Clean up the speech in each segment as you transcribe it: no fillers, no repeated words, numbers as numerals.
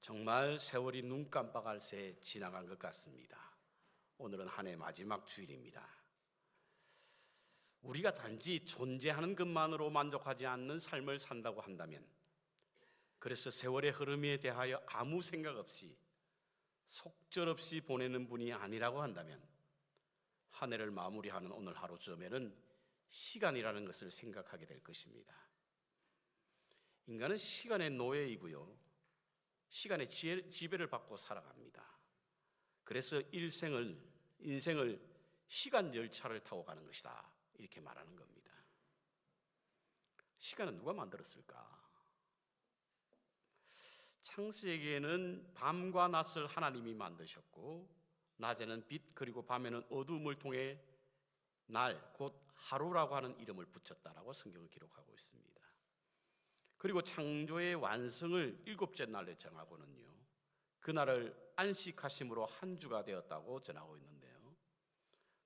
정말 세월이 눈 깜빡할 새 지나간 것 같습니다. 오늘은 한 해 마지막 주일입니다. 우리가 단지 존재하는 것만으로 만족하지 않는 삶을 산다고 한다면, 그래서 세월의 흐름에 대하여 아무 생각 없이 속절없이 보내는 분이 아니라고 한다면, 한 해를 마무리하는 오늘 하루쯤에는 시간이라는 것을 생각하게 될 것입니다. 인간은 시간의 노예이고요, 시간의 지배를 받고 살아갑니다. 그래서 인생을 시간 열차를 타고 가는 것이다, 이렇게 말하는 겁니다. 시간은 누가 만들었을까? 창세기에는 밤과 낮을 하나님이 만드셨고, 낮에는 빛 그리고 밤에는 어두움을 통해 날, 곧 하루라고 하는 이름을 붙였다라고 성경을 기록하고 있습니다. 그리고 창조의 완성을 일곱째 날에 정하고는요, 그날을 안식하심으로 한 주가 되었다고 전하고 있는데요,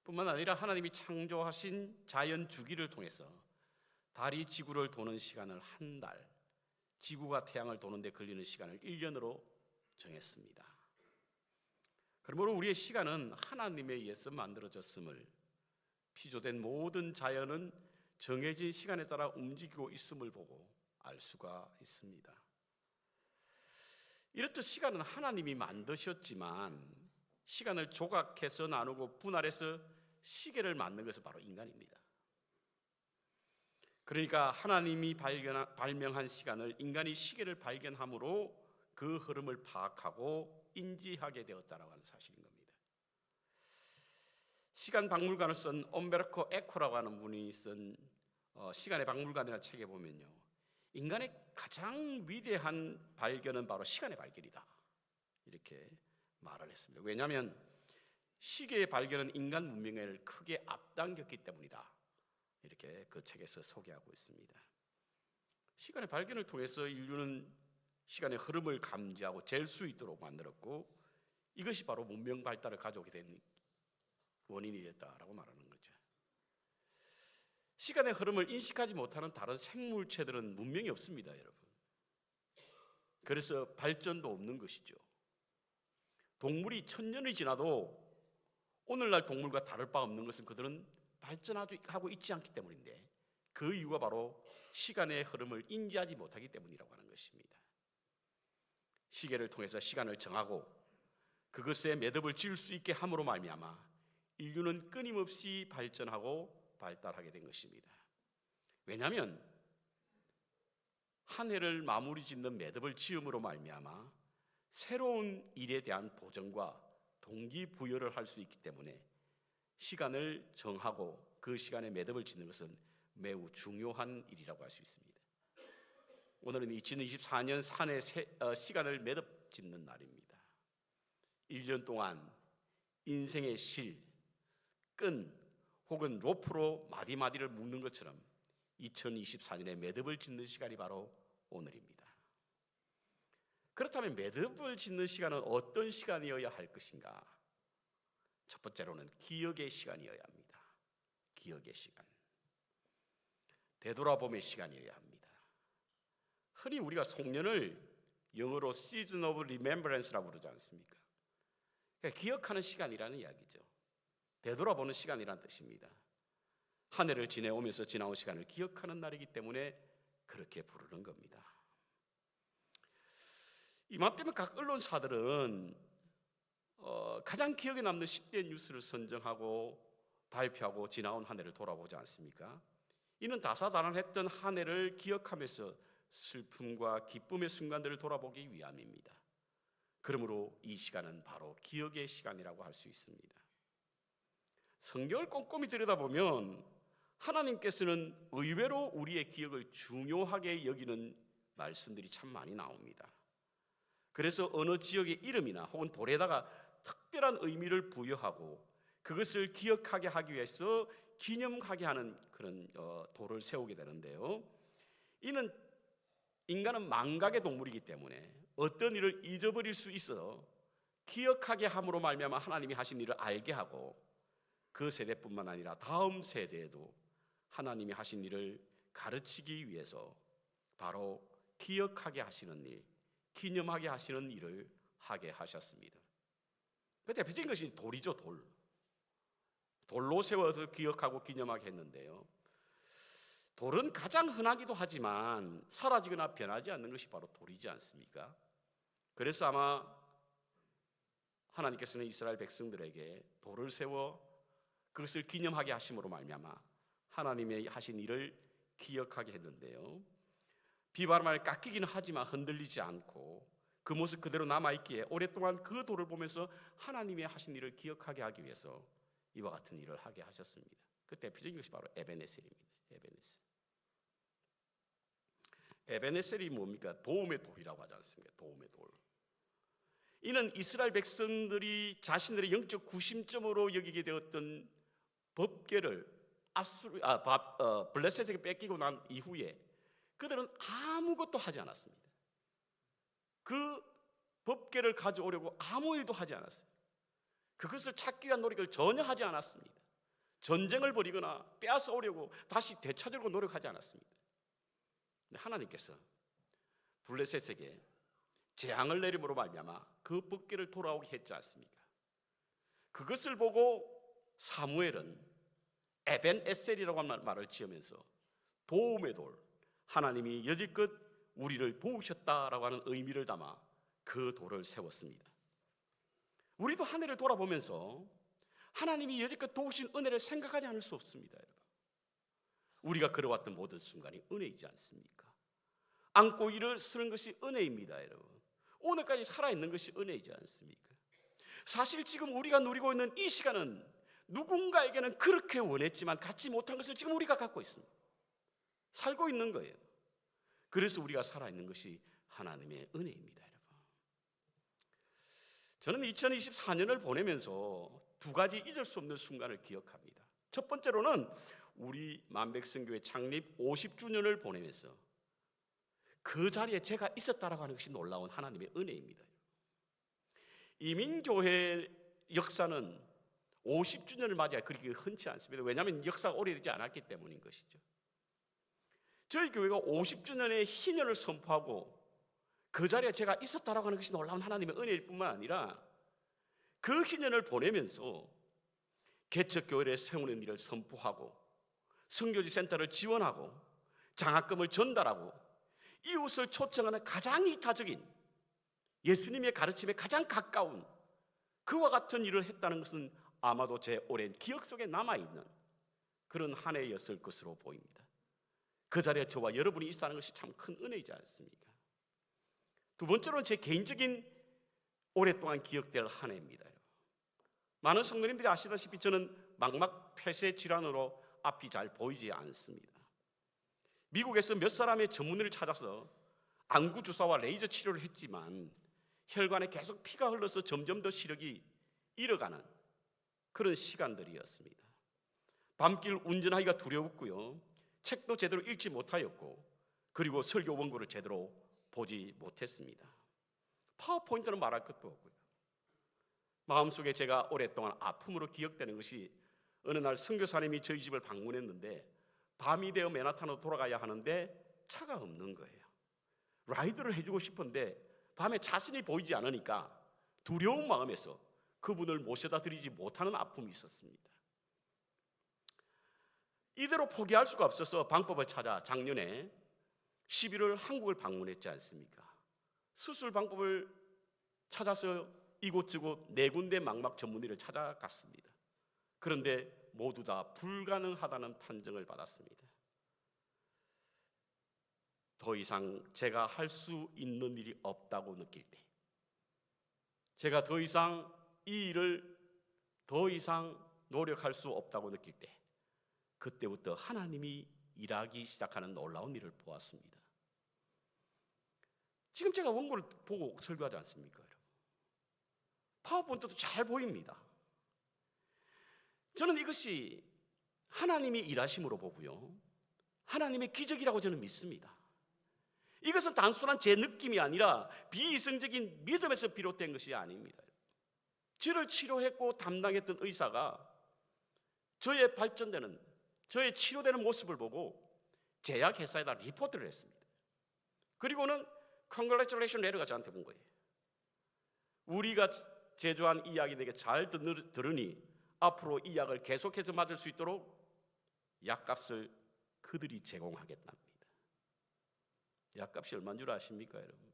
뿐만 아니라 하나님이 창조하신 자연 주기를 통해서 달이 지구를 도는 시간을 한 달, 지구가 태양을 도는 데 걸리는 시간을 1년으로 정했습니다. 그러므로 우리의 시간은 하나님에 의해서 만들어졌음을, 피조된 모든 자연은 정해진 시간에 따라 움직이고 있음을 보고 알 수가 있습니다. 이렇듯 시간은 하나님이 만드셨지만, 시간을 조각해서 나누고 분할해서 시계를 만든 것은 바로 인간입니다. 그러니까 하나님이 발명한 시간을 인간이 시계를 발견함으로 그 흐름을 파악하고 인지하게 되었다라고 하는 사실인 겁니다. 시간 박물관을 쓴 엄베르토 에코라고 하는 분이 쓴 시간의 박물관이라는 책에 보면요, 인간의 가장 위대한 발견은 바로 시간의 발견이다, 이렇게 말을 했습니다. 왜냐하면 시계의 발견은 인간 문명을 크게 앞당겼기 때문이다, 이렇게 그 책에서 소개하고 있습니다. 시간의 발견을 통해서 인류는 시간의 흐름을 감지하고 잴 수 있도록 만들었고, 이것이 바로 문명 발달을 가져오게 된 원인이 됐다라고 말하는 거죠. 시간의 흐름을 인식하지 못하는 다른 생물체들은 문명이 없습니다, 여러분. 그래서 발전도 없는 것이죠. 동물이 1000년이 지나도 오늘날 동물과 다를 바 없는 것은 그들은 발전하고 있지 않기 때문인데, 그 이유가 바로 시간의 흐름을 인지하지 못하기 때문이라고 하는 것입니다. 시계를 통해서 시간을 정하고 그것에 매듭을 지을 수 있게 함으로 말미암아 인류는 끊임없이 발전하고 발달하게 된 것입니다. 왜냐하면 한 해를 마무리 짓는 매듭을 지음으로 말미암아 새로운 일에 대한 도전과 동기부여를 할 수 있기 때문에 시간을 정하고 그 시간에 매듭을 짓는 것은 매우 중요한 일이라고 할 수 있습니다. 오늘은 2024년 산의 시간을 매듭 짓는 날입니다. 1년 동안 인생의 실, 끈 혹은 로프로 마디마디를 묶는 것처럼 2024년에 매듭을 짓는 시간이 바로 오늘입니다. 그렇다면 매듭을 짓는 시간은 어떤 시간이어야 할 것인가? 첫 번째로는 기억의 시간이어야 합니다. 기억의 시간, 되돌아봄의 시간이어야 합니다. 흔히 우리가 송년을 영어로 Season of Remembrance라고 부르지 않습니까? 그러니까 기억하는 시간이라는 이야기죠. 되돌아보는 시간이라는 뜻입니다. 한 해를 지내오면서 지나온 시간을 기억하는 날이기 때문에 그렇게 부르는 겁니다. 이맘때면 각 언론사들은 가장 기억에 남는 10대 뉴스를 선정하고 발표하고 지나온 한 해를 돌아보지 않습니까? 이는 다사다난했던 한 해를 기억하면서 슬픔과 기쁨의 순간들을 돌아보기 위함입니다. 그러므로 이 시간은 바로 기억의 시간이라고 할 수 있습니다. 성경을 꼼꼼히 들여다보면 하나님께서는 의외로 우리의 기억을 중요하게 여기는 말씀들이 참 많이 나옵니다. 그래서 어느 지역의 이름이나 혹은 돌에다가 특별한 의미를 부여하고 그것을 기억하게 하기 위해서 기념하게 하는 그런 돌을 세우게 되는데요, 이는 인간은 망각의 동물이기 때문에 어떤 일을 잊어버릴 수 있어 기억하게 함으로 말미암아 하나님이 하신 일을 알게 하고, 그 세대뿐만 아니라 다음 세대에도 하나님이 하신 일을 가르치기 위해서 바로 기억하게 하시는 일, 기념하게 하시는 일을 하게 하셨습니다. 그 대표적인 것이 돌이죠. 돌로 세워서 기억하고 기념하게 했는데요, 돌은 가장 흔하기도 하지만 사라지거나 변하지 않는 것이 바로 돌이지 않습니까? 그래서 아마 하나님께서는 이스라엘 백성들에게 돌을 세워 그것을 기념하게 하심으로 말미암아 하나님의 하신 일을 기억하게 했는데요, 비바람을 깎이기는 하지만 흔들리지 않고 그 모습 그대로 남아있기에 오랫동안 그 돌을 보면서 하나님의 하신 일을 기억하게 하기 위해서 이와 같은 일을 하게 하셨습니다. 그 대표적인 것이 바로 에베네셀입니다. 에베네셀이 뭡니까? 도움의 돌이라고 하지 않습니까? 도움의 돌. 이는 이스라엘 백성들이 자신들의 영적 구심점으로 여기게 되었던 법궤를 블레셋에게 뺏기고 난 이후에 그들은 아무것도 하지 않았습니다. 그 법궤를 가져오려고 아무 일도 하지 않았어요. 그것을 찾기 위한 노력을 전혀 하지 않았습니다. 전쟁을 벌이거나 빼앗아 오려고 다시 되찾으려고 노력하지 않았습니다. 하나님께서 블레셋에게 재앙을 내림으로 말미암아 그 법궤를 돌아오게 했지 않습니까? 그것을 보고 사무엘은 에벤에셀이라고 하는 말을 지으면서 도움의 돌, 하나님이 여지껏 우리를 도우셨다라고 하는 의미를 담아 그 돌을 세웠습니다. 우리도 한 해를 돌아보면서 하나님이 여지껏 도우신 은혜를 생각하지 않을 수 없습니다. 여러분, 우리가 걸어왔던 모든 순간이 은혜이지 않습니까? 안고 일어서는 것이 은혜입니다. 여러분, 오늘까지 살아있는 것이 은혜이지 않습니까? 사실 지금 우리가 누리고 있는 이 시간은 누군가에게는 그렇게 원했지만 갖지 못한 것을 지금 우리가 갖고 있습니다. 살고 있는 거예요. 그래서 우리가 살아있는 것이 하나님의 은혜입니다. 여러분, 저는 2024년을 보내면서 두 가지 잊을 수 없는 순간을 기억합니다. 첫 번째로는 우리 만백성교회 창립 50주년을 보내면서 그 자리에 제가 있었다라고 하는 것이 놀라운 하나님의 은혜입니다. 이민교회 역사는 50주년을 맞이할 그렇게 흔치 않습니다. 왜냐하면 역사가 오래되지 않았기 때문인 것이죠. 저희 교회가 50주년의 희년을 선포하고 그 자리에 제가 있었다라고 하는 것이 놀라운 하나님의 은혜일 뿐만 아니라 그 희년을 보내면서 개척교회를 세우는 일을 선포하고 선교지 센터를 지원하고 장학금을 전달하고 이웃을 초청하는 가장 이타적인 예수님의 가르침에 가장 가까운 그와 같은 일을 했다는 것은 아마도 제 오랜 기억 속에 남아있는 그런 한 해였을 것으로 보입니다. 그 자리에 저와 여러분이 있다는 것이 참 큰 은혜이지 않습니까? 두 번째로는 제 개인적인 오랫동안 기억될 한 해입니다. 많은 성도님들이 아시다시피 저는 망막 폐쇄 질환으로 앞이 잘 보이지 않습니다. 미국에서 몇 사람의 전문의를 찾아서 안구 주사와 레이저 치료를 했지만 혈관에 계속 피가 흘러서 점점 더 시력이 잃어가는 그런 시간들이었습니다. 밤길 운전하기가 두려웠고요, 책도 제대로 읽지 못하였고, 그리고 설교 원고를 제대로 보지 못했습니다. 파워포인트는 말할 것도 없고요. 마음속에 제가 오랫동안 아픔으로 기억되는 것이 어느 날 선교사님이 저희 집을 방문했는데 밤이 되어 맨하탄으로 돌아가야 하는데 차가 없는 거예요. 라이드를 해주고 싶은데 밤에 자신이 보이지 않으니까 두려운 마음에서 그분을 모셔다 드리지 못하는 아픔이 있었습니다. 이대로 포기할 수가 없어서 방법을 찾아 작년에 11월 한국을 방문했지 않습니까? 수술 방법을 찾아서 이곳저곳 4군데 망막 전문의를 찾아갔습니다. 그런데 모두 다 불가능하다는 판정을 받았습니다. 더 이상 제가 할 수 있는 일이 없다고 느낄 때, 제가 더 이상 이 일을 더 이상 노력할 수 없다고 느낄 때, 그때부터 하나님이 일하기 시작하는 놀라운 일을 보았습니다. 지금 제가 원고를 보고 설교하지 않습니까? 여러분, 파워포인트도 잘 보입니다. 저는 이것이 하나님이 일하심으로 보고요, 하나님의 기적이라고 저는 믿습니다. 이것은 단순한 제 느낌이 아니라 비이성적인 믿음에서 비롯된 것이 아닙니다. 저를 치료했고 담당했던 의사가 저의 발전되는, 저의 치료되는 모습을 보고 제약회사에다 리포트를 했습니다. 그리고는 Congratulations 레터가 저한테 온 거예요. 우리가 제조한 이 약이 내게 잘 들으니 앞으로 이 약을 계속해서 맞을 수 있도록 약값을 그들이 제공하겠답니다. 약값이 얼마인 줄 아십니까, 여러분?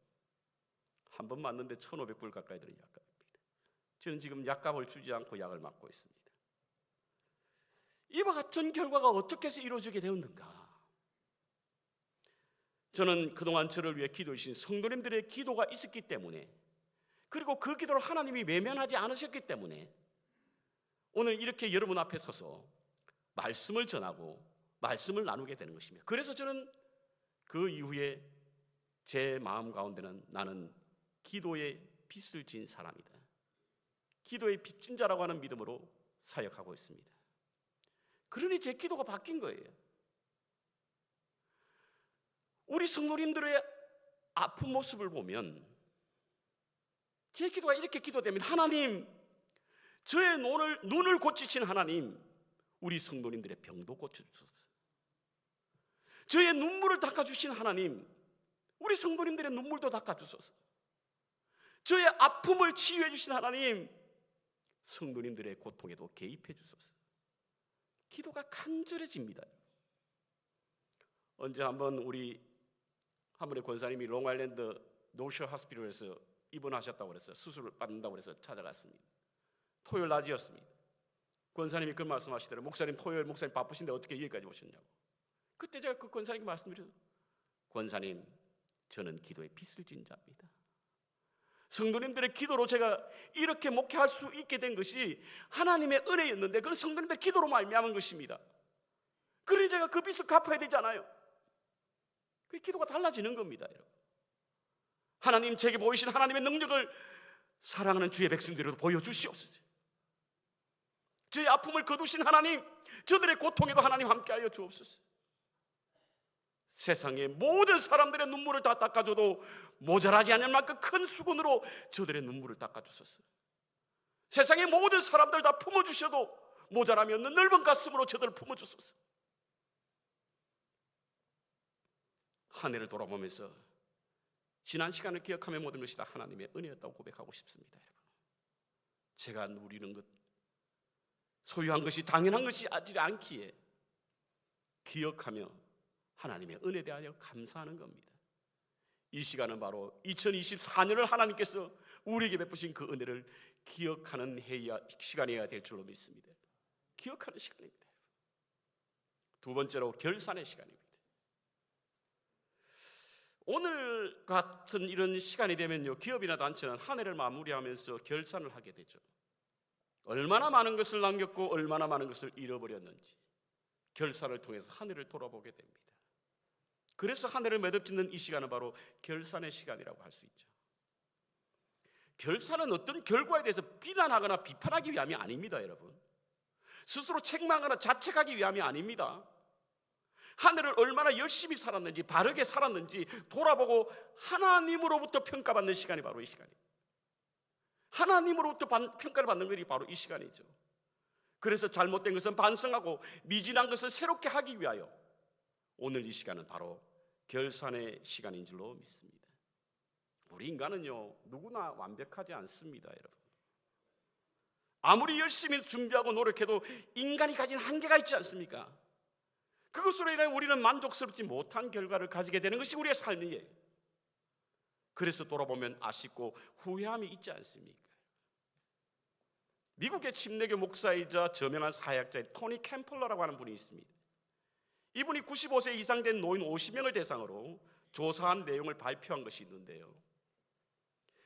한 번 맞는데 1,500불 가까이 드는 약값입니다. 저는 지금 약값을 주지 않고 약을 맞고 있습니다. 이와 같은 결과가 어떻게 해서 이루어지게 되었는가? 저는 그동안 저를 위해 기도해 주신 성도님들의 기도가 있었기 때문에, 그리고 그 기도를 하나님이 외면하지 않으셨기 때문에 오늘 이렇게 여러분 앞에 서서 말씀을 전하고 말씀을 나누게 되는 것입니다. 그래서 저는 그 이후에 제 마음 가운데는 나는 기도의 빚을 진 사람이다, 기도의 빚진 자라고 하는 믿음으로 사역하고 있습니다. 그러니 제 기도가 바뀐 거예요. 우리 성도님들의 아픈 모습을 보면 제 기도가 이렇게 기도됩니다. 하나님, 저의 눈을 고치신 하나님, 우리 성도님들의 병도 고쳐주소서. 저의 눈물을 닦아주신 하나님, 우리 성도님들의 눈물도 닦아주소서. 저의 아픔을 치유해 주신 하나님, 성도님들의 고통에도 개입해 주소서. 기도가 간절해집니다. 언제 한번 우리 한번의 권사님이 롱아일랜드 노셔 하스피ટલ에서 입원하셨다고 그랬어요. 수술을 받는다고 그래서 찾아갔습니다. 토요일 낮이었습니다. 권사님이 그 말씀하시더라고요. 목사님, 토요일 목사님 바쁘신데 어떻게 여기까지 오셨냐고. 그때 제가 그 권사님께 말씀드려서, 권사님, 저는 기도에 빚을 진 자입니다. 성도님들의 기도로 제가 이렇게 목회할 수 있게 된 것이 하나님의 은혜였는데, 그건 성도님들의 기도로 말미암은 것입니다. 그러니 제가 그 빚을 갚아야 되잖아요. 그 기도가 달라지는 겁니다, 여러분. 하나님, 제게 보이신 하나님의 능력을 사랑하는 주의 백성들에게도 보여주시옵소서. 저의 아픔을 거두신 하나님, 저들의 고통에도 하나님 함께하여 주옵소서. 세상의 모든 사람들의 눈물을 다 닦아줘도 모자라지 않을 만큼 큰 수건으로 저들의 눈물을 닦아주소서. 세상의 모든 사람들 다 품어주셔도 모자람이 없는 넓은 가슴으로 저들을 품어주소서. 한 해를 돌아보면서 지난 시간을 기억하며 모든 것이 다 하나님의 은혜였다고 고백하고 싶습니다. 여러분, 제가 누리는 것, 소유한 것이 당연한 것이 아직 않기에 기억하며 하나님의 은혜에 대하여 감사하는 겁니다. 이 시간은 바로 2024년을 하나님께서 우리에게 베푸신 그 은혜를 기억하는 시간이어야 될 줄로 믿습니다. 기억하는 시간입니다. 두 번째로 결산의 시간입니다. 오늘 같은 이런 시간이 되면요, 기업이나 단체는 한 해를 마무리하면서 결산을 하게 되죠. 얼마나 많은 것을 남겼고 얼마나 많은 것을 잃어버렸는지 결산을 통해서 한 해를 돌아보게 됩니다. 그래서 한 해를 매듭짓는 이 시간은 바로 결산의 시간이라고 할 수 있죠. 결산은 어떤 결과에 대해서 비난하거나 비판하기 위함이 아닙니다, 여러분. 스스로 책망하거나 자책하기 위함이 아닙니다. 한 해를 얼마나 열심히 살았는지, 바르게 살았는지 돌아보고 하나님으로부터 평가받는 시간이 바로 이 시간입니다. 하나님으로부터 평가를 받는 것이 바로 이 시간이죠. 그래서 잘못된 것은 반성하고 미진한 것을 새롭게 하기 위하여 오늘 이 시간은 바로 결산의 시간인 줄로 믿습니다. 우리 인간은요, 누구나 완벽하지 않습니다, 여러분. 아무리 열심히 준비하고 노력해도 인간이 가진 한계가 있지 않습니까? 그것으로 인해 우리는 만족스럽지 못한 결과를 가지게 되는 것이 우리의 삶이에요. 그래서 돌아보면 아쉽고 후회함이 있지 않습니까? 미국의 침례교 목사이자 저명한 사역자인 토니 캠플러라고 하는 분이 있습니다. 이분이 95세 이상 된 노인 50명을 대상으로 조사한 내용을 발표한 것이 있는데요,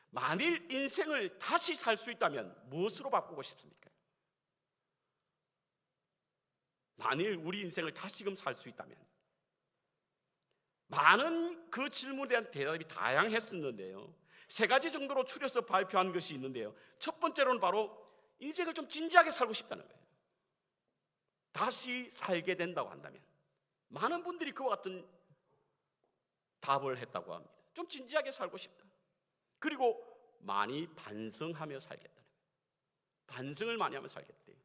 만일 인생을 다시 살 수 있다면 무엇으로 바꾸고 싶습니까? 만일 우리 인생을 다시금 살 수 있다면, 많은 그 질문에 대한 대답이 다양했었는데요, 세 가지 정도로 추려서 발표한 것이 있는데요, 첫 번째로는 바로 인생을 좀 진지하게 살고 싶다는 거예요. 다시 살게 된다고 한다면 많은 분들이 그와 같은 답을 했다고 합니다. 좀 진지하게 살고 싶다. 그리고 많이 반성하며 살겠다는 거예요. 반성을 많이 하며 살겠대요.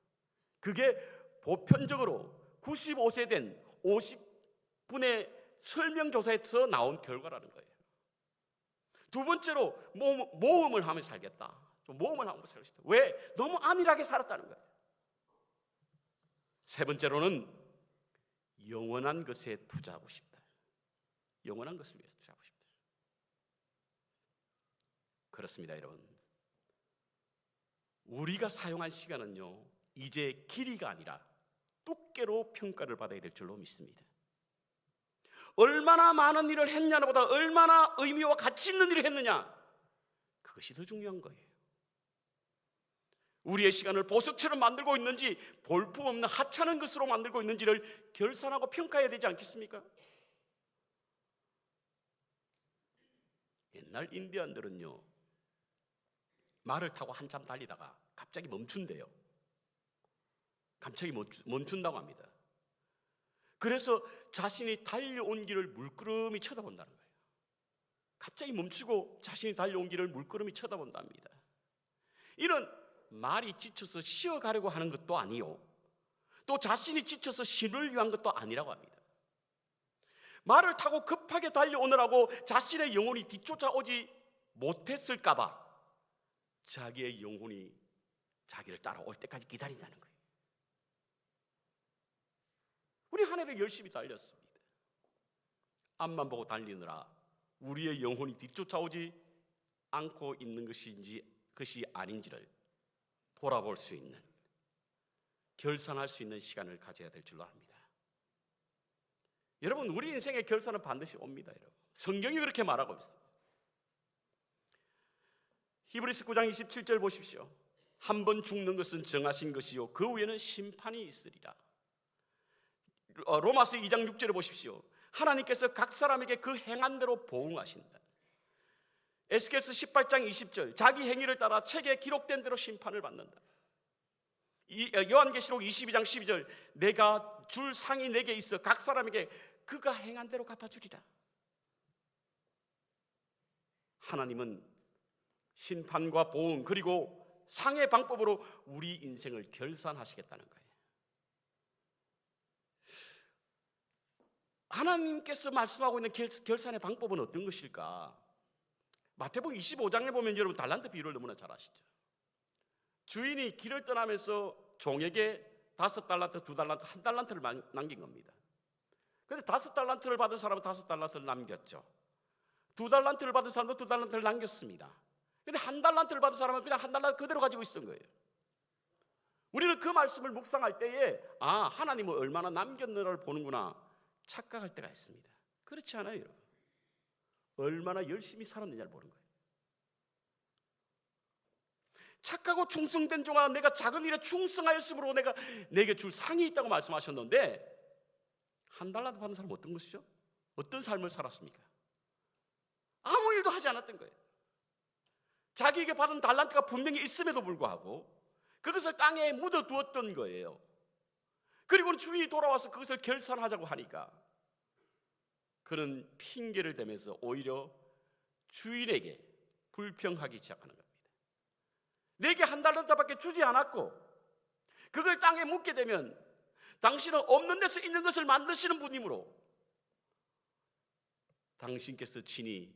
그게 보편적으로 95세 된 50분의 설명조사에서 나온 결과라는 거예요. 두 번째로 모험을 하면서 살겠다. 좀 모험을 하면서 살고 싶다. 왜? 너무 안일하게 살았다는 거예요. 세 번째로는 영원한 것에 투자하고 싶다. 영원한 것을 위해서 투자하고 싶다. 그렇습니다, 여러분. 우리가 사용한 시간은요, 이제 길이가 아니라 두께로 평가를 받아야 될 줄로 믿습니다. 얼마나 많은 일을 했냐는 보다 얼마나 의미와 가치 있는 일을 했느냐, 그것이 더 중요한 거예요. 우리의 시간을 보석처럼 만들고 있는지 볼품없는 하찮은 것으로 만들고 있는지를 결산하고 평가해야 되지 않겠습니까? 옛날 인디언들은요, 말을 타고 한참 달리다가 갑자기 멈춘대요. 갑자기 멈춘다고 합니다. 그래서 자신이 달려온 길을 물끄러미 쳐다본다는 거예요. 갑자기 멈추고 자신이 달려온 길을 물끄러미 쳐다본답니다. 이런 말이 지쳐서 쉬어가려고 하는 것도 아니요, 또 자신이 지쳐서 신을 위한 것도 아니라고 합니다. 말을 타고 급하게 달려오느라고 자신의 영혼이 뒤쫓아오지 못했을까 봐 자기의 영혼이 자기를 따라올 때까지 기다린다는 거예요. 우리 한 해를 열심히 달렸습니다. 앞만 보고 달리느라 우리의 영혼이 뒤쫓아오지 않고 있는 것이 아닌지를 돌아볼 수 있는, 결산할 수 있는 시간을 가져야 될 줄로 압니다. 여러분, 우리 인생의 결산은 반드시 옵니다. 여러분, 성경이 그렇게 말하고 있습니다. 히브리서 9장 27절 보십시오. 한 번 죽는 것은 정하신 것이요 그 후에는 심판이 있으리라. 로마서 2장 6절을 보십시오. 하나님께서 각 사람에게 그 행한 대로 보응하신다. 에스겔서 18장 20절, 자기 행위를 따라 책에 기록된 대로 심판을 받는다. 요한계시록 22장 12절, 내가 줄 상이 내게 있어 각 사람에게 그가 행한 대로 갚아주리라. 하나님은 심판과 보응 그리고 상의 방법으로 우리 인생을 결산하시겠다는 거예요. 하나님께서 말씀하고 있는 결산의 방법은 어떤 것일까? 마태복음 25장에 보면 여러분 달란트 비유를 너무나 잘 아시죠? 주인이 길을 떠나면서 종에게 5달란트, 2달란트, 1달란트를 남긴 겁니다. 그런데 5달란트를 받은 사람은 5달란트를 남겼죠. 2달란트를 받은 사람은 2달란트를 남겼습니다. 그런데 1달란트를 받은 사람은 그냥 1달란트 그대로 가지고 있었던 거예요. 우리는 그 말씀을 묵상할 때에 하나님은 얼마나 남겼느냐를 보는구나 착각할 때가 있습니다. 그렇지 않아요, 여러분. 얼마나 열심히 살았느냐를 보는 거예요. 착하고 충성된 종아, 내가 작은 일에 충성하였으므로 내게 줄 상이 있다고 말씀하셨는데, 1달란트 받은 사람은 어떤 것이죠? 어떤 삶을 살았습니까? 아무 일도 하지 않았던 거예요. 자기에게 받은 달란트가 분명히 있음에도 불구하고 그것을 땅에 묻어두었던 거예요. 그리고 주인이 돌아와서 그것을 결산하자고 하니까 그는 핑계를 대면서 오히려 주인에게 불평하기 시작하는 겁니다. 내게 1달란트밖에 주지 않았고 그걸 땅에 묻게 되면 당신은 없는 데서 있는 것을 만드시는 분이므로 당신께서 친히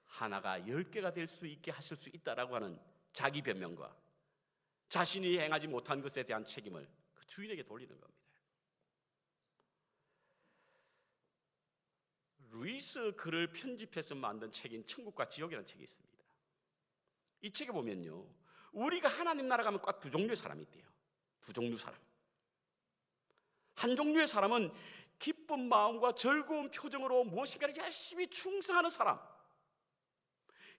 하나가 10개가 될 수 있게 하실 수 있다라고 하는 자기 변명과 자신이 행하지 못한 것에 대한 책임을 그 주인에게 돌리는 겁니다. 루이스 글을 편집해서 만든 책인 천국과 지옥이라는 책이 있습니다. 이 책에 보면요, 우리가 하나님 나라 가면 꼭 두 종류의 사람이 있대요. 두 종류 사람. 한 종류의 사람은 기쁜 마음과 즐거운 표정으로 무엇인가를 열심히 충성하는 사람.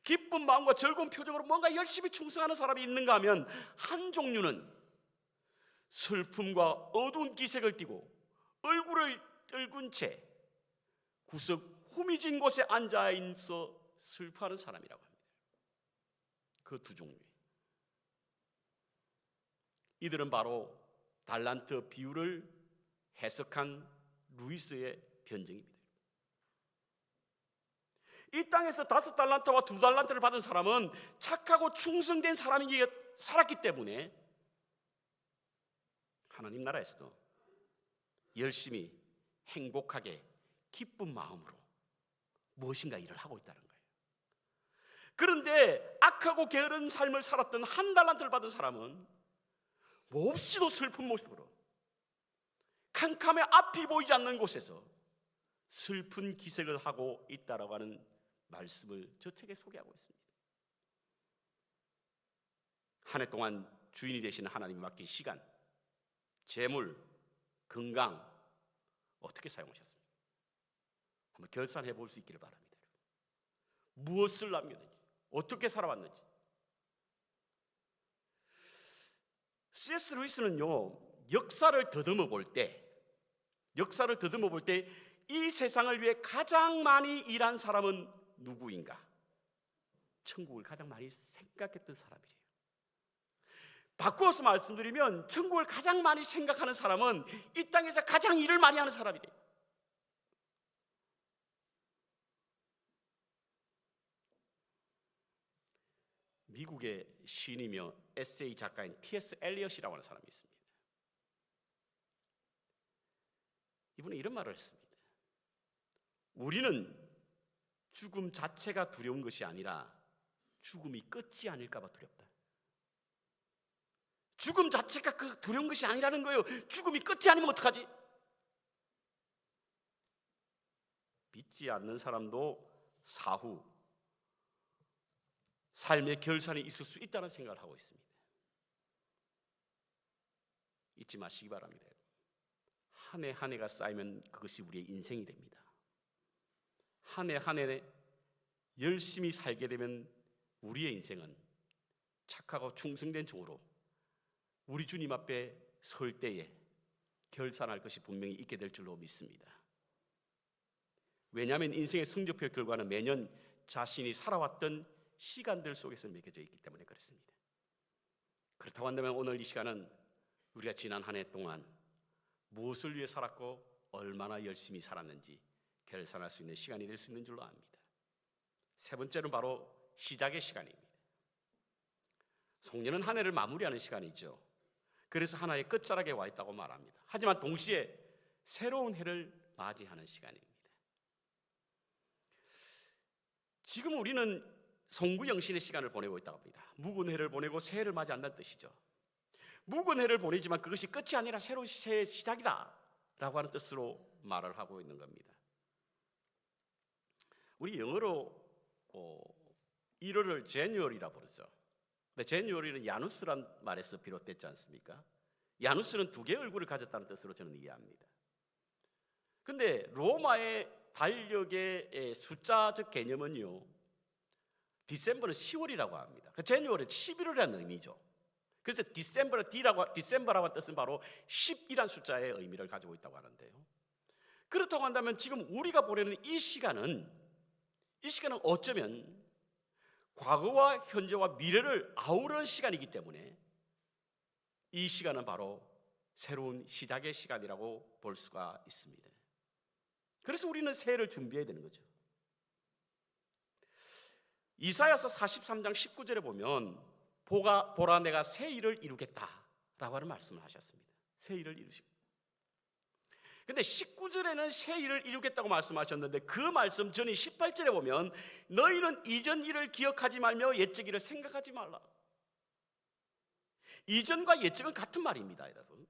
기쁜 마음과 즐거운 표정으로 뭔가 열심히 충성하는 사람이 있는가 하면, 한 종류는 슬픔과 어두운 기색을 띠고 얼굴을 떨군 채 구석 후미진 곳에 앉아있어 슬퍼하는 사람이라고 합니다. 그 두 종류. 이들은 바로 달란트 비유를 해석한 루이스의 변증입니다. 이 땅에서 5달란트와 2달란트를 받은 사람은 착하고 충성된 사람이 살았기 때문에 하나님 나라에서도 열심히 행복하게 기쁜 마음으로 무엇인가 일을 하고 있다는 거예요. 그런데 악하고 게으른 삶을 살았던 한 달란트를 받은 사람은 몹시도 슬픈 모습으로 캄캄해 앞이 보이지 않는 곳에서 슬픈 기색을 하고 있다라고 하는 말씀을 저 책에 소개하고 있습니다. 한 해 동안 주인이 되시는 하나님이 맡긴 시간, 재물, 건강 어떻게 사용하셨습니까? 한번 결산해 볼 수 있기를 바랍니다. 무엇을 남겼는지, 어떻게 살아왔는지. C.S. 루이스는요, 역사를 더듬어 볼 때 이 세상을 위해 가장 많이 일한 사람은 누구인가? 천국을 가장 많이 생각했던 사람이래요. 바꾸어서 말씀드리면 천국을 가장 많이 생각하는 사람은 이 땅에서 가장 일을 많이 하는 사람이래요. 미국의 시인이며 에세이 작가인 T.S. 엘리엇이라고 하는 사람이 있습니다. 이분은 이런 말을 했습니다. 우리는 죽음 자체가 두려운 것이 아니라 죽음이 끝이 아닐까 봐 두렵다. 죽음 자체가 그 두려운 것이 아니라는 거예요. 죽음이 끝이 아니면 어떡하지? 믿지 않는 사람도 사후 삶의 결산이 있을 수 있다는 생각을 하고 있습니다. 잊지 마시기 바랍니다. 한 해 한 해가 쌓이면 그것이 우리의 인생이 됩니다. 한 해 한 해 열심히 살게 되면 우리의 인생은 착하고 충성된 종으로 우리 주님 앞에 설 때에 결산할 것이 분명히 있게 될 줄로 믿습니다. 왜냐하면 인생의 성적표 결과는 매년 자신이 살아왔던 시간들 속에서 매겨져 있기 때문에 그렇습니다. 그렇다고 한다면 오늘 이 시간은 우리가 지난 한 해 동안 무엇을 위해 살았고 얼마나 열심히 살았는지 결산할 수 있는 시간이 될 수 있는 줄로 압니다. 세 번째는 바로 시작의 시간입니다. 송년은 한 해를 마무리하는 시간이죠. 그래서 하나의 끝자락에 와 있다고 말합니다. 하지만 동시에 새로운 해를 맞이하는 시간입니다. 지금 우리는 송구영신의 시간을 보내고 있다고 합니다. 묵은 해를 보내고 새해를 맞이한다는 뜻이죠. 묵은 해를 보내지만 그것이 끝이 아니라 새로운 새해의 시작이다 라고 하는 뜻으로 말을 하고 있는 겁니다. 우리 영어로 1월을 January라 부르죠. 근데 January는 야누스란 말에서 비롯됐지 않습니까? 야누스는 두 개의 얼굴을 가졌다는 뜻으로 저는 이해합니다. 근데 로마의 달력의 숫자적 개념은요, 디셈버는 10월이라고 합니다. January는 11월이라는 의미죠. 그래서 디셈버라고 하는 뜻은 바로 10이란 숫자의 의미를 가지고 있다고 하는데요. 그렇다고 한다면 지금 우리가 보내는 이 시간은 어쩌면 과거와 현재와 미래를 아우르는 시간이기 때문에 이 시간은 바로 새로운 시작의 시간이라고 볼 수가 있습니다. 그래서 우리는 새해를 준비해야 되는 거죠. 이사야서 43장 19절에 보면 보라 내가 새 일을 이루겠다라고 하는 말씀을 하셨습니다. 새 일을 이루시고. 근데 19절에는 새 일을 이루겠다고 말씀하셨는데 그 말씀 전인 18절에 보면 너희는 이전 일을 기억하지 말며 옛적 일을 생각하지 말라. 이전과 옛적은 같은 말입니다, 여러분.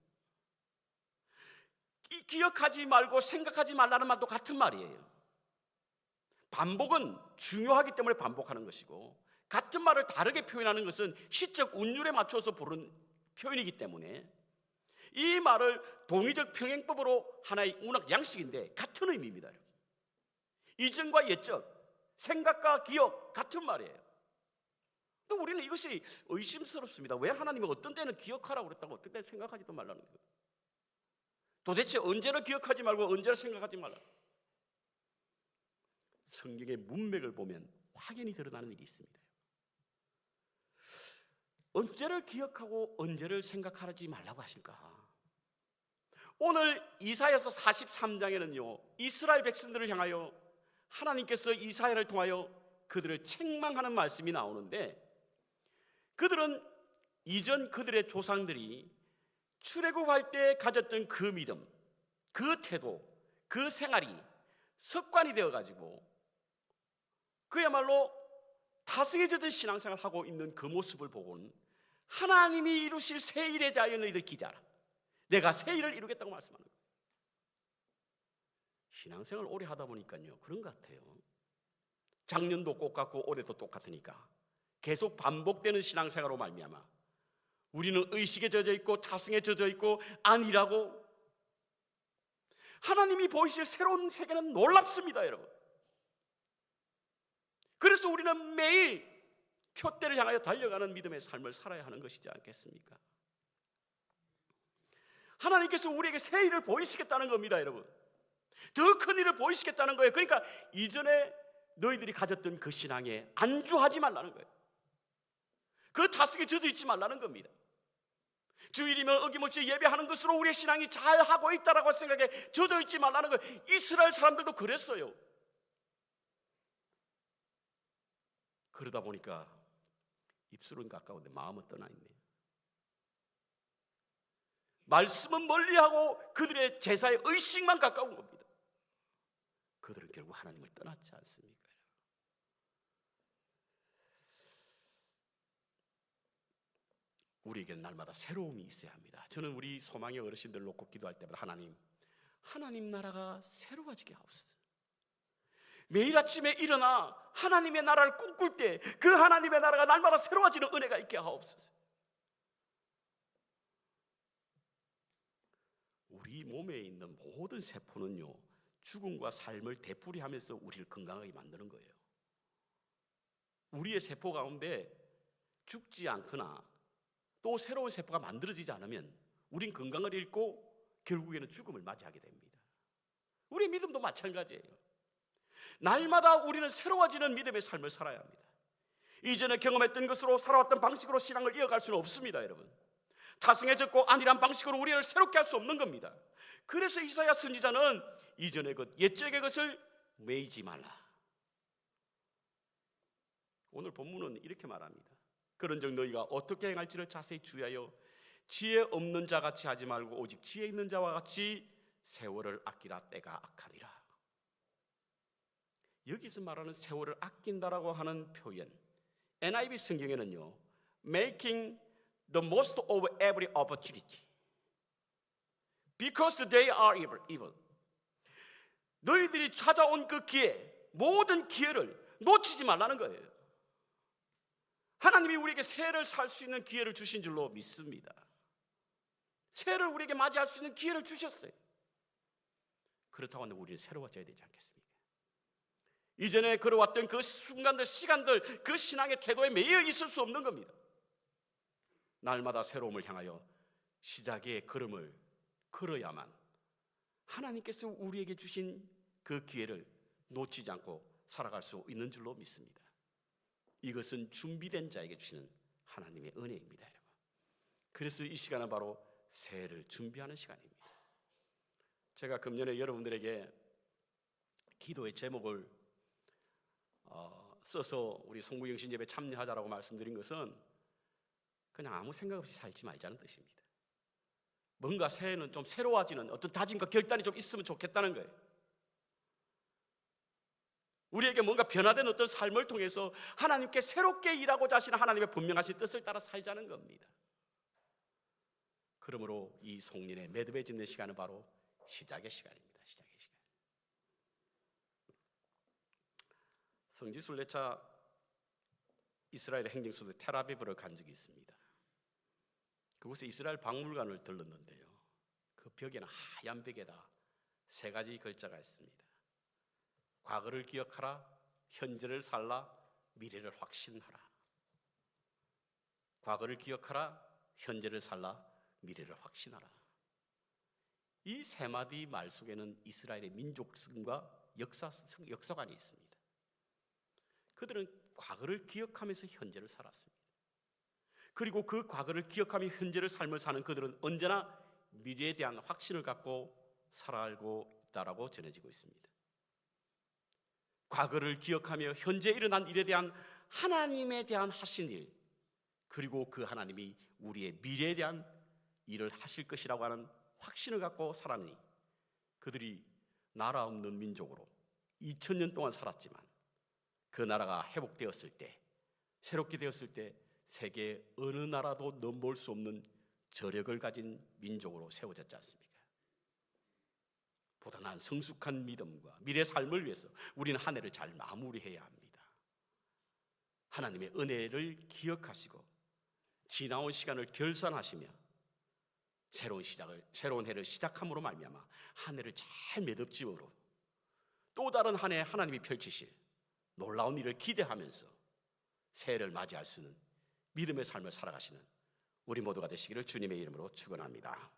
기억하지 말고 생각하지 말라는 말도 같은 말이에요. 반복은 중요하기 때문에 반복하는 것이고 같은 말을 다르게 표현하는 것은 시적 운율에 맞춰서 부른 표현이기 때문에 이 말을 동의적 평행법으로 하나의 문학 양식인데 같은 의미입니다. 이전과 옛적, 생각과 기억 같은 말이에요. 또 우리는 이것이 의심스럽습니다. 왜 하나님은 어떤 때는 기억하라고 그랬다고 어떤 때는 생각하지도 말라는 거예요. 도대체 언제를 기억하지 말고 언제를 생각하지 말라. 성경의 문맥을 보면 확연히 드러나는 일이 있습니다. 언제를 기억하고 언제를 생각하지 말라고 하실까? 오늘 이사야서 43장에는요 이스라엘 백성들을 향하여 하나님께서 이사야를 통하여 그들을 책망하는 말씀이 나오는데 그들은 이전 그들의 조상들이 출애굽할 때 가졌던 그 믿음, 그 태도, 그 생활이 습관이 되어가지고 그야말로 다승해져든 신앙생활을 하고 있는 그 모습을 보고는 하나님이 이루실 새 일에 대하여 너희들 기대하라. 내가 새 일을 이루겠다고 말씀하는 거예요. 신앙생활 오래 하다 보니까요 그런 것 같아요. 작년도 똑같고 올해도 똑같으니까 계속 반복되는 신앙생활로 말미암아 우리는 의식에 젖어 있고 타승에 젖어 있고 아니라고. 하나님이 보이실 새로운 세계는 놀랍습니다, 여러분. 그래서 우리는 매일 표대를 향하여 달려가는 믿음의 삶을 살아야 하는 것이지 않겠습니까? 하나님께서 우리에게 새 일을 보이시겠다는 겁니다, 여러분. 더 큰 일을 보이시겠다는 거예요. 그러니까 이전에 너희들이 가졌던 그 신앙에 안주하지 말라는 거예요. 그 타승에 젖어 있지 말라는 겁니다. 주일이면 어김없이 예배하는 것으로 우리의 신앙이 잘하고 있다라고 생각해 젖어 있지 말라는 거예요. 이스라엘 사람들도 그랬어요. 그러다 보니까 입술은 가까운데 마음은 떠나 있네요. 말씀은 멀리하고 그들의 제사의 의식만 가까운 겁니다. 그들은 결국 하나님을 떠났지 않습니까? 우리에게는 날마다 새로움이 있어야 합니다. 저는 우리 소망의 어르신들 놓고 기도할 때마다 하나님 나라가 새로워지게 하옵소서. 매일 아침에 일어나 하나님의 나라를 꿈꿀 때 그 하나님의 나라가 날마다 새로워지는 은혜가 있게 하옵소서. 우리 몸에 있는 모든 세포는요 죽음과 삶을 되풀이하면서 우리를 건강하게 만드는 거예요. 우리의 세포 가운데 죽지 않거나 또 새로운 세포가 만들어지지 않으면 우린 건강을 잃고 결국에는 죽음을 맞이하게 됩니다. 우리의 믿음도 마찬가지예요. 날마다 우리는 새로워지는 믿음의 삶을 살아야 합니다. 이전에 경험했던 것으로 살아왔던 방식으로 신앙을 이어갈 수는 없습니다, 여러분. 타승해졌고 안일한 방식으로 우리를 새롭게 할 수 없는 겁니다. 그래서 이사야 선지자는 이전의 것, 옛적의 것을 매이지 말라. 오늘 본문은 이렇게 말합니다. 그런즉 너희가 어떻게 행할지를 자세히 주의하여 지혜 없는 자같이 하지 말고 오직 지혜 있는 자와 같이 세월을 아끼라. 때가 악하니라. 여기서 말하는 세월을 아낀다라고 하는 표현, NIV 성경에는요 making the most of every opportunity because the day are evil. 너희들이 찾아온 그 기회, 모든 기회를 놓치지 말라는 거예요. 하나님이 우리에게 새해를 살 수 있는 기회를 주신 줄로 믿습니다. 새해를 우리에게 맞이할 수 있는 기회를 주셨어요. 그렇다고 하면 우리는 새로워져야 되지 않겠습니까? 이전에 걸어왔던 그 순간들, 시간들, 그 신앙의 태도에 매여 있을 수 없는 겁니다. 날마다 새로움을 향하여 시작의 걸음을 걸어야만 하나님께서 우리에게 주신 그 기회를 놓치지 않고 살아갈 수 있는 줄로 믿습니다. 이것은 준비된 자에게 주시는 하나님의 은혜입니다, 여러분. 그래서 이 시간은 바로 새해를 준비하는 시간입니다. 제가 금년에 여러분들에게 기도의 제목을 써서 우리 성부경신 예배 참여하자라고 말씀드린 것은 그냥 아무 생각 없이 살지 말자는 뜻입니다. 뭔가 새해는 좀 새로워지는 어떤 다짐과 결단이 좀 있으면 좋겠다는 거예요. 우리에게 뭔가 변화된 어떤 삶을 통해서 하나님께 새롭게 일하고자 하시는 하나님의 분명하신 뜻을 따라 살자는 겁니다. 그러므로 이 송년회 매듭에 짓는 시간은 바로 시작의 시간입니다. 시작의 시간. 성지순례차 이스라엘 행정수도 텔아비브를 간 적이 있습니다. 그곳에 이스라엘 박물관을 들렀는데요, 그 벽에는 하얀 벽에다 3가지 글자가 있습니다. 과거를 기억하라, 현재를 살라, 미래를 확신하라. 과거를 기억하라, 현재를 살라, 미래를 확신하라. 이 3마디 말 속에는 이스라엘의 민족성과 역사관이 있습니다. 그들은 과거를 기억하면서 현재를 살았습니다. 그리고 그 과거를 기억하며 현재를 삶을 사는 그들은 언제나 미래에 대한 확신을 갖고 살아가고 있다라고 전해지고 있습니다. 과거를 기억하며 현재 일어난 일에 대한 하나님에 대한 하신 일, 그리고 그 하나님이 우리의 미래에 대한 일을 하실 것이라고 하는 확신을 갖고 살았니, 그들이 나라 없는 민족으로 2000년 동안 살았지만 그 나라가 회복되었을 때 새롭게 되었을 때 세계 어느 나라도 넘볼 수 없는 저력을 가진 민족으로 세워졌지 않습니까? 보다 나은 성숙한 믿음과 미래 삶을 위해서 우리는 한 해를 잘 마무리해야 합니다. 하나님의 은혜를 기억하시고 지나온 시간을 결산하시며 새로운 해를 시작함으로 말미암아 한 해를 잘 매듭지으로 또 다른 한 해 하나님이 펼치실 놀라운 일을 기대하면서 새해를 맞이할 수 있는 믿음의 삶을 살아가시는 우리 모두가 되시기를 주님의 이름으로 축원합니다.